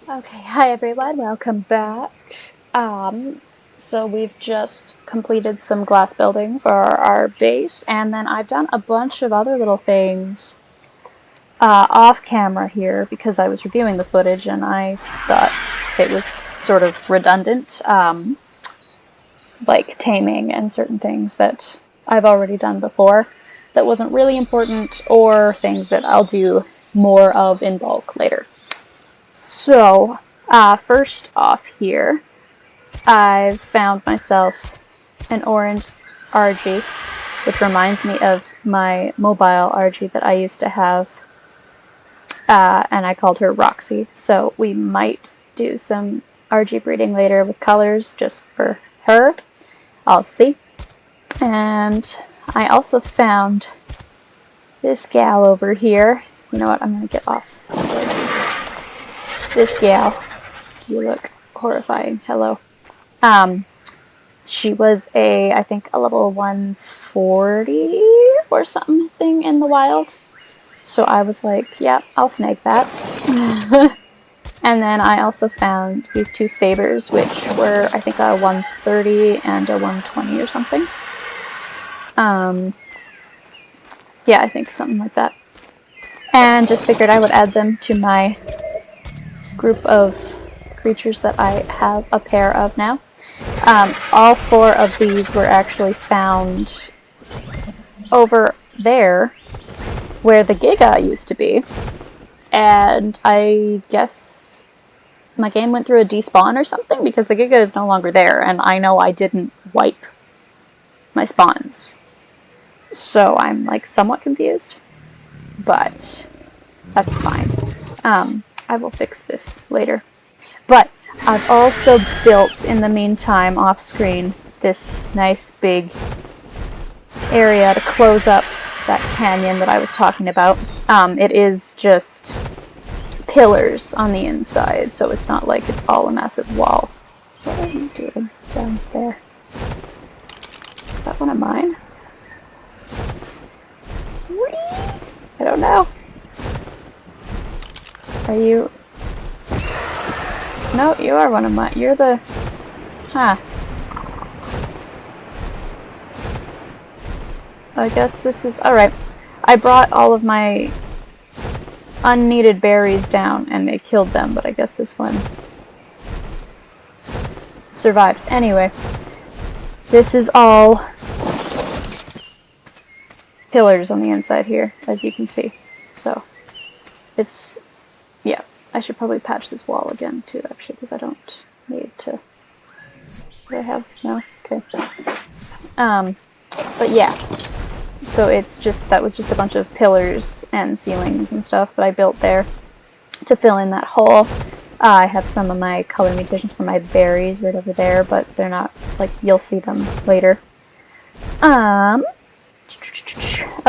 Okay, hi everyone, welcome back. So we've just completed some glass building for our base, and then I've done a bunch of other little things off camera here because I was reviewing the footage and I thought it was sort of redundant, like taming and certain things that I've already done before that wasn't really important, or things that I'll do more of in bulk later. So, first off here, I've found myself an orange RG, which reminds me of my mobile RG that I used to have, and I called her Roxy. So we might do some RG breeding later with colors just for her. I'll see. And I also found this gal over here. You know what? I'm going to get off. This gal. You look horrifying. Hello. She was I think a level 140 or something in the wild. So I was like, yeah, I'll snag that. And then I also found these two sabers, which were, I think, a 130 and a 120 or something. Yeah, I think something like that. And just figured I would add them to my group of creatures that I have a pair of now. All four of these were actually found over there where the Giga used to be, and I guess my game went through a despawn or something because the Giga is no longer there, and I know I didn't wipe my spawns, so I'm like somewhat confused, but that's fine. I will fix this later. But I've also built, in the meantime, off screen, this nice big area to close up that canyon that I was talking about. It is just pillars on the inside, so it's not like it's all a massive wall. What are you doing down there? Is that one of mine? Whee! I don't know. Are you... No, you are one of mine. You're the... Huh. I guess this is... Alright. I brought all of my unneeded berries down and it killed them, but I guess this one survived. Anyway, this is all pillars on the inside here, as you can see. So, it's... yeah. I should probably patch this wall again, too, actually, because I don't need to... What do I have? No? Okay. But yeah. So it's just, that was just a bunch of pillars and ceilings and stuff that I built there to fill in that hole. I have some of my color mutations for my berries right over there, but they're not, like, you'll see them later. Oh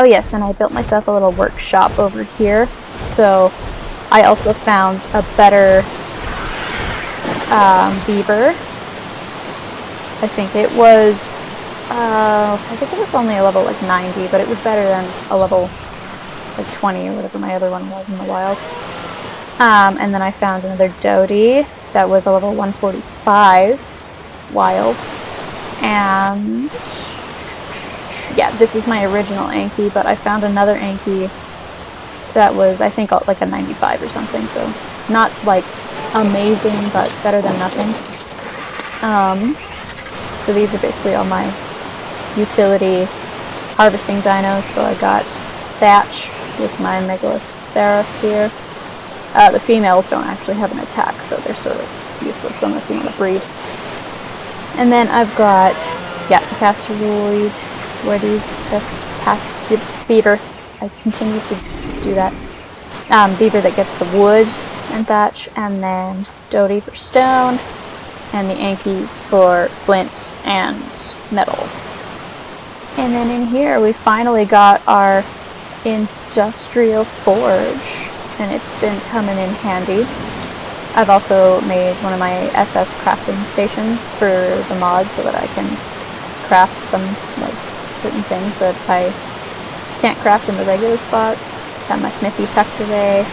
yes, and I built myself a little workshop over here. So I also found a better beaver. I think it was only a level like 90, but it was better than a level like 20 or whatever my other one was in the wild. And then I found another Dodie that was a level 145 wild. And yeah, this is my original Anki, but I found another Anki that was, I think, like a 95 or something, so not like amazing, but better than nothing. So these are basically all my utility harvesting dinos. So I got Thatch with my Megaloceros here. The females don't actually have an attack, so they're sort of useless unless you want to breed. And then I've got, yeah, Casteroid, where these beaver. I continue to do that. Beaver that gets the wood and thatch, and then Dodie for stone, and the Ankies for flint and metal. And then in here we finally got our industrial forge, and it's been coming in handy. I've also made one of my SS crafting stations for the mod so that I can craft some, like, certain things that I can't craft in the regular spots. Got my smithy tucked away.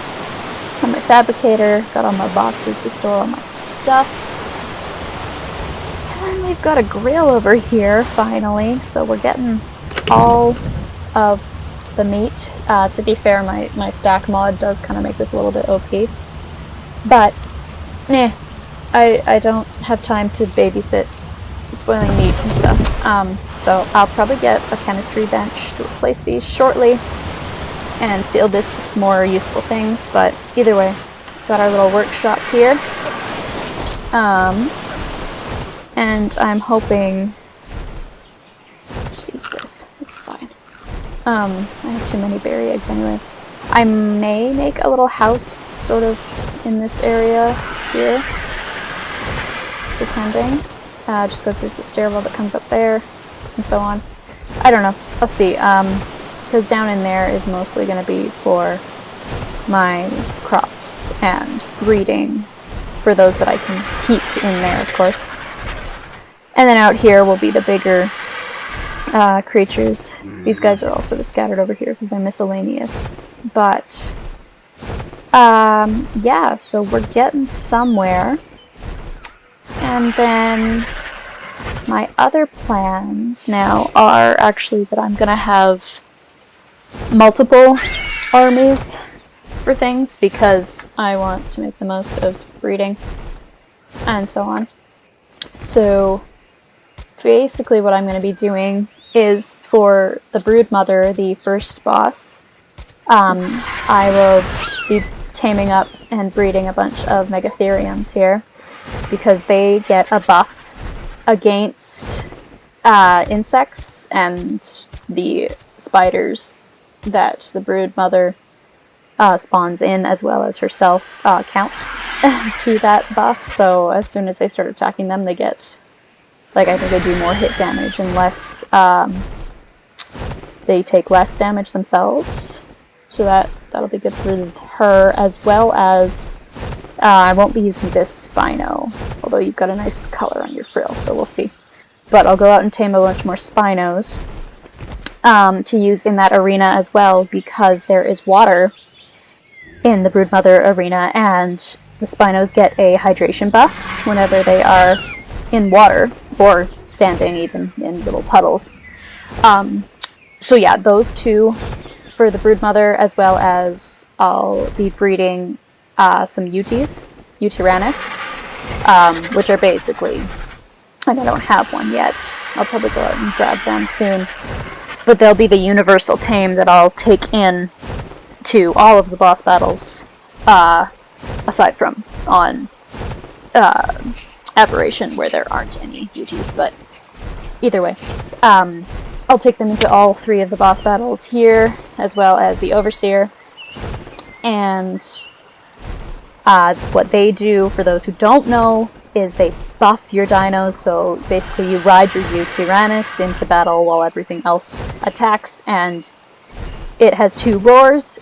on my fabricator, got all my boxes to store all my stuff. And then we've got a grill over here, finally, so we're getting all of the meat. To be fair, my stack mod does kind of make this a little bit OP. But, I don't have time to babysit spoiling meat and stuff. So I'll probably get a chemistry bench to replace these shortly and fill this with more useful things. But either way, got our little workshop here. And I'm hoping... just eat this, it's fine. I have too many berry eggs anyway. I may make a little house sort of in this area here, depending. Just because there's the stairwell that comes up there, and so on. I don't know. I'll see. Because down in there is mostly going to be for my crops and breeding for those that I can keep in there, of course. And then out here will be the bigger creatures. These guys are all sort of scattered over here because they're miscellaneous. But, yeah, so we're getting somewhere. And then my other plans now are actually that I'm going to have multiple armies for things because I want to make the most of breeding and so on. So basically what I'm going to be doing is for the brood mother, the first boss, I will be taming up and breeding a bunch of megatheriums here because they get a buff against insects and the spiders that the brood mother spawns in, as well as herself, count to that buff. So as soon as they start attacking them, they get, like, I think they do more hit damage unless they take less damage themselves. So that'll be good for her, as well as I won't be using this Spino, although you've got a nice color on your frill, so we'll see. But I'll go out and tame a bunch more Spinos to use in that arena as well, because there is water in the Broodmother arena, and the Spinos get a hydration buff whenever they are in water, or standing even in little puddles. So yeah, those two for the Broodmother, as well as I'll be breeding some Utiranus, which are basically, and I don't have one yet, I'll probably go out and grab them soon, but they'll be the universal tame that I'll take in to all of the boss battles, aside from on Aberration, where there aren't any Utis, but either way, I'll take them into all three of the boss battles here, as well as the Overseer. And what they do, for those who don't know, is they buff your dinos, so basically you ride your Utiranus into battle while everything else attacks, and it has two roars,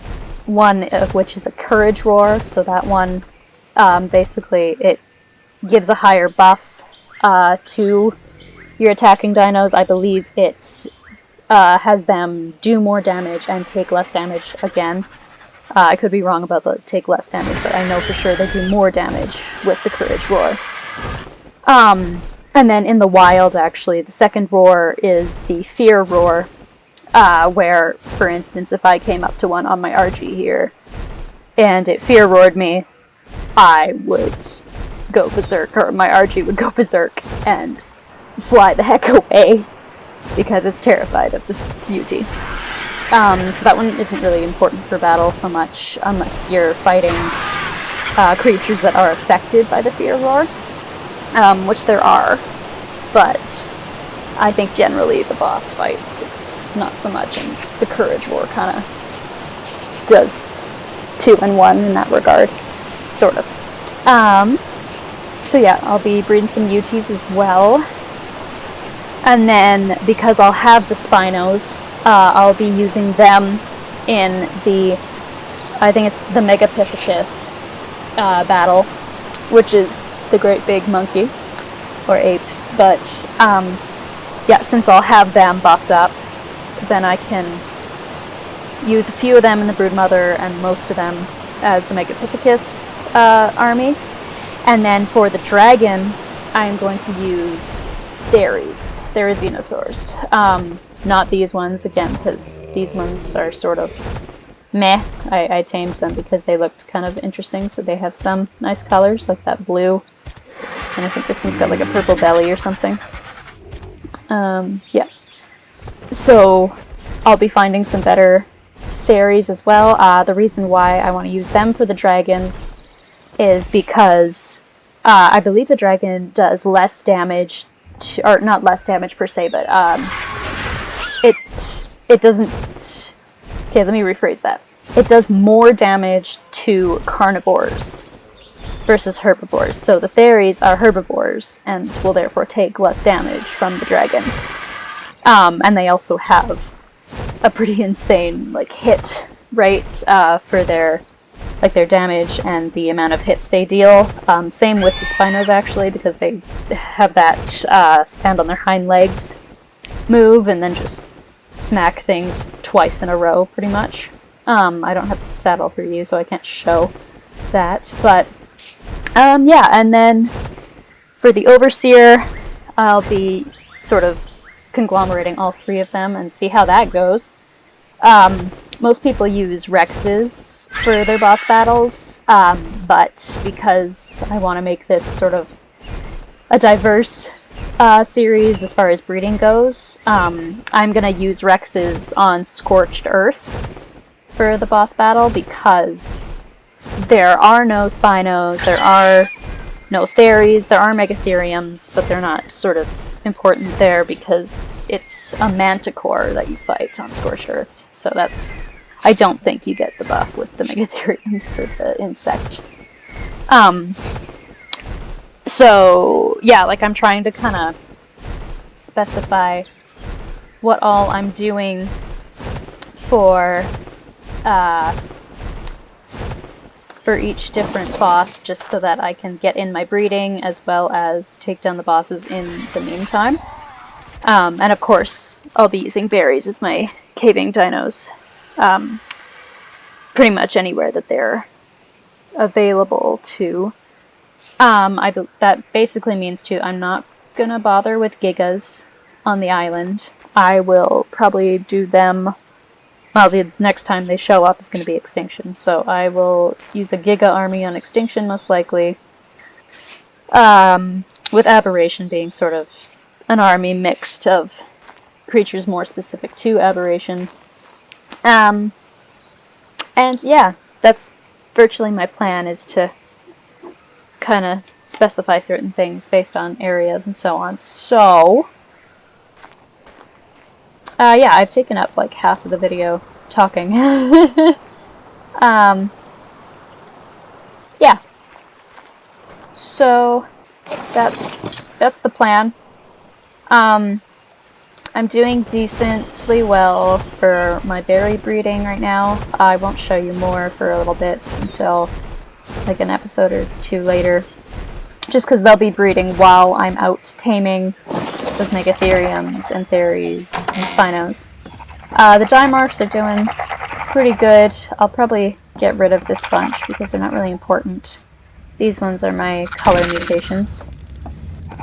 one of which is a courage roar, so that one, basically, it gives a higher buff to your attacking dinos. I believe it has them do more damage and take less damage again. I could be wrong about the take less damage, but I know for sure they do more damage with the courage roar. And then in the wild, actually, the second roar is the fear roar, where, for instance, if I came up to one on my RG here, and it fear roared me, I would go berserk, or my RG would go berserk, and fly the heck away, because it's terrified of the beauty. So that one isn't really important for battle so much, unless you're fighting creatures that are affected by the fear roar, which there are, but I think generally the boss fights, it's not so much, and the courage roar kind of does 2 in 1 in that regard, sort of. So yeah, I'll be breeding some Utis as well. And then, because I'll have the Spinos, I'll be using them in the, I think it's the Megapithecus battle, which is the great big monkey, or ape. But, yeah, since I'll have them buffed up, then I can use a few of them in the Broodmother, and most of them as the Megapithecus army. And then for the dragon, I'm going to use Therizinosaurs. Not these ones, again, because these ones are sort of meh. I tamed them because they looked kind of interesting, so they have some nice colors, like that blue. And I think this one's got like a purple belly or something. Yeah. So I'll be finding some better Theries as well. The reason why I want to use them for the dragon is because I believe the dragon does less damage, or not less damage per se, but it doesn't... Okay, let me rephrase that. It does more damage to carnivores versus herbivores. So the Theries are herbivores and will therefore take less damage from the dragon. And they also have a pretty insane like hit rate for their damage and the amount of hits they deal. Same with the Spinos actually, because they have that stand on their hind legs move and then just smack things twice in a row pretty much. I don't have a saddle for you, so I can't show that, but yeah, and then for the Overseer, I'll be sort of conglomerating all three of them and see how that goes. Most people use Rexes for their boss battles, but because I want to make this sort of a diverse series as far as breeding goes, I'm going to use Rexes on Scorched Earth for the boss battle, because there are no Spinos, there are no Theries, there are Megatheriums, but they're not sort of important there because it's a Manticore that you fight on Scorched Earth. So that's... I don't think you get the buff with the Megatheriums for the insect. So, yeah, like I'm trying to kind of specify what all I'm doing for each different boss, just so that I can get in my breeding as well as take down the bosses in the meantime. And of course, I'll be using berries as my caving dinos. Pretty much anywhere that they're available to. That basically means too, I'm not gonna bother with Gigas on the island. I will probably do them... Well, the next time they show up is going to be Extinction, so I will use a Giga army on Extinction, most likely. With Aberration being sort of an army mixed of creatures more specific to Aberration. And yeah, that's virtually my plan, is to kind of specify certain things based on areas and so on. So... yeah, I've taken up like half of the video talking. Yeah. So that's the plan. I'm doing decently well for my berry breeding right now. I won't show you more for a little bit until like an episode or two later, just because they'll be breeding while I'm out taming those Megatheriums and Theries and Spinos. The Dimorphs are doing pretty good. I'll probably get rid of this bunch because they're not really important. These ones are my color mutations.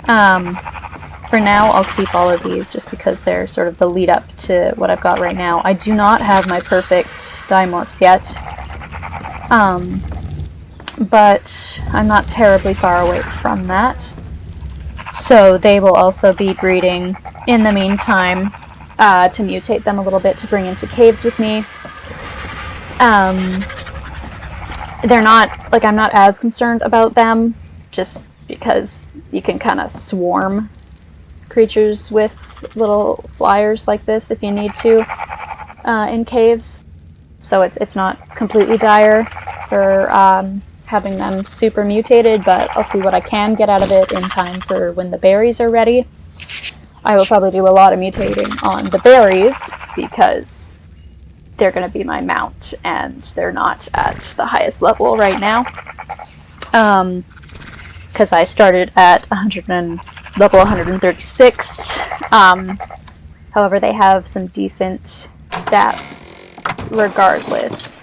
For now, I'll keep all of these just because they're sort of the lead up to what I've got right now. I do not have my perfect Dimorphs yet, but I'm not terribly far away from that. So they will also be breeding in the meantime, to mutate them a little bit to bring into caves with me. They're not, like, I'm not as concerned about them, just because you can kind of swarm creatures with little flyers like this if you need to, in caves. So it's not completely dire for having them super mutated, but I'll see what I can get out of it in time for when the berries are ready. I will probably do a lot of mutating on the berries because they're going to be my mount, and they're not at the highest level right now. Because I started at level 136. However, they have some decent stats regardless.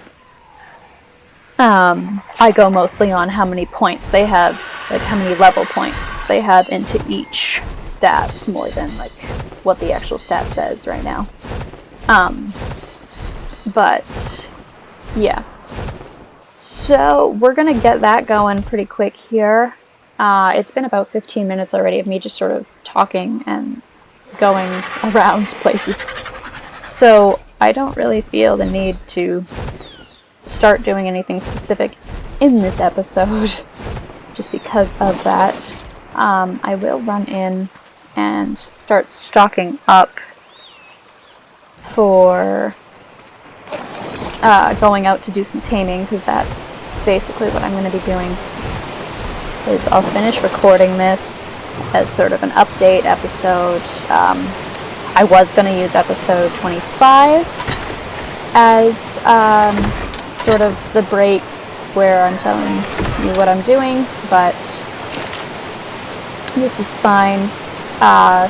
I go mostly on how many points they have, like how many level points they have into each stat, more than like what the actual stat says right now. But yeah. So we're gonna get that going pretty quick here. It's been about 15 minutes already of me just sort of talking and going around places. So I don't really feel the need to start doing anything specific in this episode just because of that. I will run in and start stocking up for going out to do some taming, because that's basically what I'm going to be doing. Is I'll finish recording this as sort of an update episode. I was going to use episode 25 as sort of the break where I'm telling you what I'm doing, but this is fine. I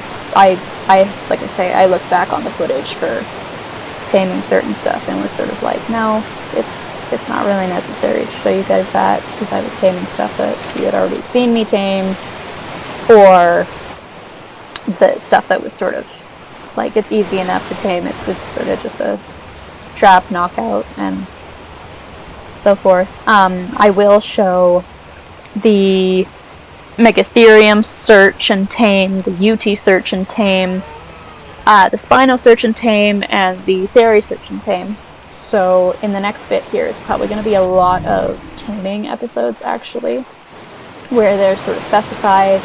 like I say, I looked back on the footage for taming certain stuff and was sort of like, no, it's not really necessary to show you guys that, because I was taming stuff that you had already seen me tame, or the stuff that was sort of like, it's easy enough to tame, it's sort of just a trap, knockout, and so forth. I will show the Megatherium search and tame, the UT search and tame, the Spino search and tame, and the Theory search and tame. So in the next bit here, it's probably going to be a lot of taming episodes, actually, where they're sort of specified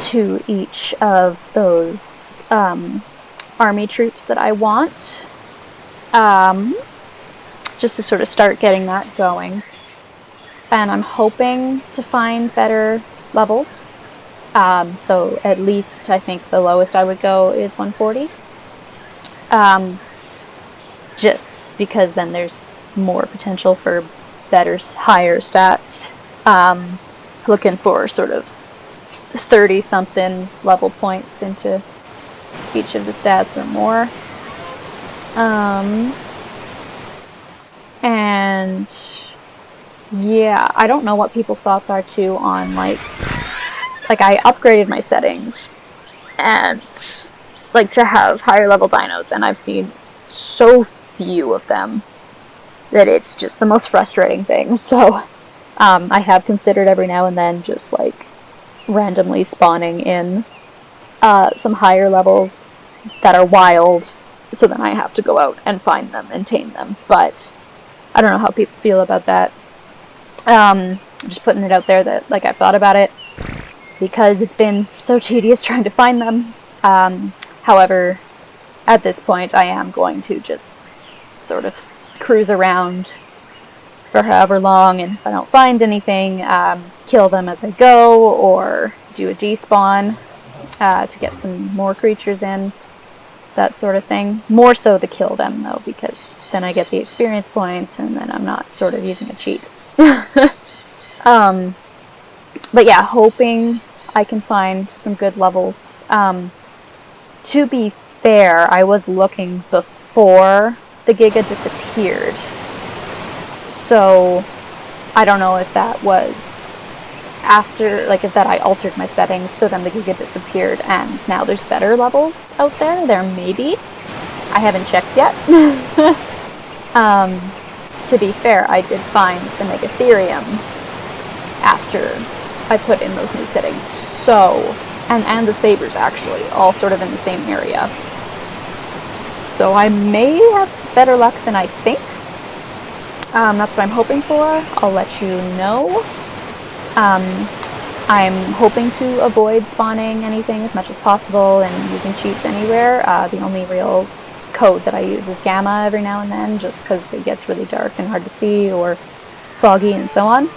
to each of those army troops that I want, just to sort of start getting that going. And I'm hoping to find better levels. So at least I think the lowest I would go is 140. Just because then there's more potential for better, higher stats. Looking for sort of 30-something level points into each of the stats or more. And yeah, I don't know what people's thoughts are too on like I upgraded my settings and like to have higher level dinos, and I've seen so few of them that it's just the most frustrating thing. So I have considered every now and then just like randomly spawning in some higher levels that are wild, so then I have to go out and find them and tame them. But I don't know how people feel about that. Just putting it out there that like I've thought about it, because it's been so tedious trying to find them. However, at this point I am going to just sort of cruise around for however long, and if I don't find anything, kill them as I go, or do a despawn to get some more creatures in, that sort of thing. More so to kill them though, because then I get the experience points and then I'm not sort of using a cheat. But yeah, hoping I can find some good levels. To be fair, I was looking before the Giga disappeared, so I don't know if that was after, like if that I altered my settings so then the Giga disappeared and now there's better levels out there. There may be. I haven't checked yet. To be fair, I did find the Megatherium after I put in those new settings, so, and the sabers actually, all sort of in the same area. So I may have better luck than I think. That's what I'm hoping for. I'll let you know. I'm hoping to avoid spawning anything as much as possible and using cheats anywhere. The only real code that I use is Gamma every now and then, just because it gets really dark and hard to see, or foggy and so on.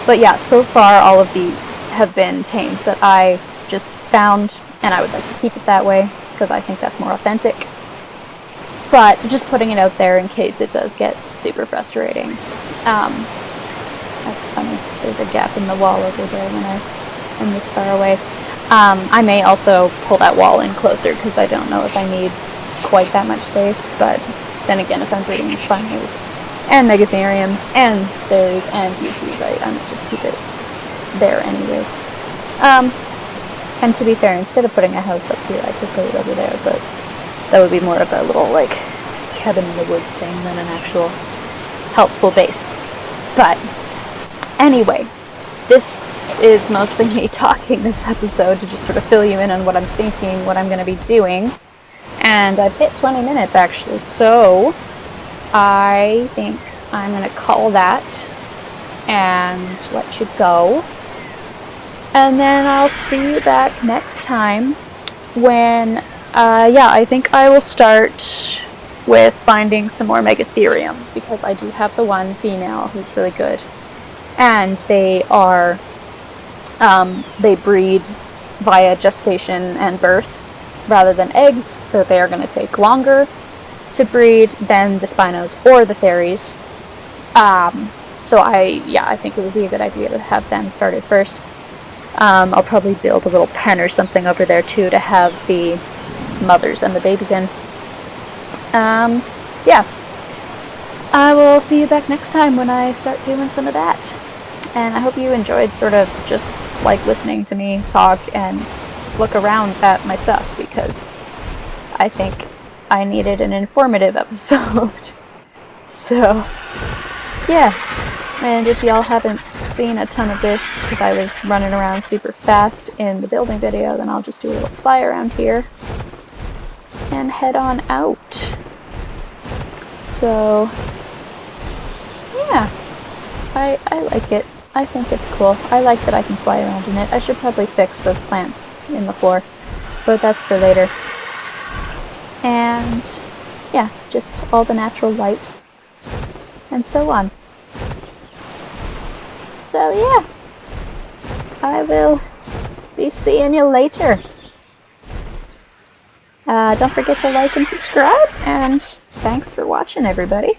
But yeah, so far all of these have been tames that I just found, and I would like to keep it that way, because I think that's more authentic. But just putting it out there in case it does get super frustrating. That's funny. There's a gap in the wall over there when I'm this far away. I may also pull that wall in closer, because I don't know if I need quite that much space, but then again, if I'm breeding spinos and megatheriums and fairies and U2s, I might just keep it there anyways. And to be fair, instead of putting a house up here, I could put it over there, but that would be more of a little, like, cabin in the woods thing than an actual helpful base. But anyway, this is mostly me talking this episode to just sort of fill you in on what I'm thinking, what I'm going to be doing. And I've hit 20 minutes actually, so I think I'm going to call that and let you go. And then I'll see you back next time when, I think I will start with finding some more megatheriums, because I do have the one female who's really good. And they are, they breed via gestation and birth rather than eggs, so they are going to take longer to breed than the spinos or the fairies. So I think it would be a good idea to have them started first. I'll probably build a little pen or something over there too to have the mothers and the babies in. I will see you back next time when I start doing some of that. And I hope you enjoyed sort of just like listening to me talk and look around at my stuff, because I think I needed an informative episode. So, yeah. And if y'all haven't seen a ton of this, because I was running around super fast in the building video, then I'll just do a little fly around here and head on out. So, yeah, I like it. I think it's cool. I like that I can fly around in it. I should probably fix those plants in the floor, but that's for later. And, yeah, just all the natural light and so on. So yeah, I will be seeing you later. Don't forget to like and subscribe, and thanks for watching, everybody.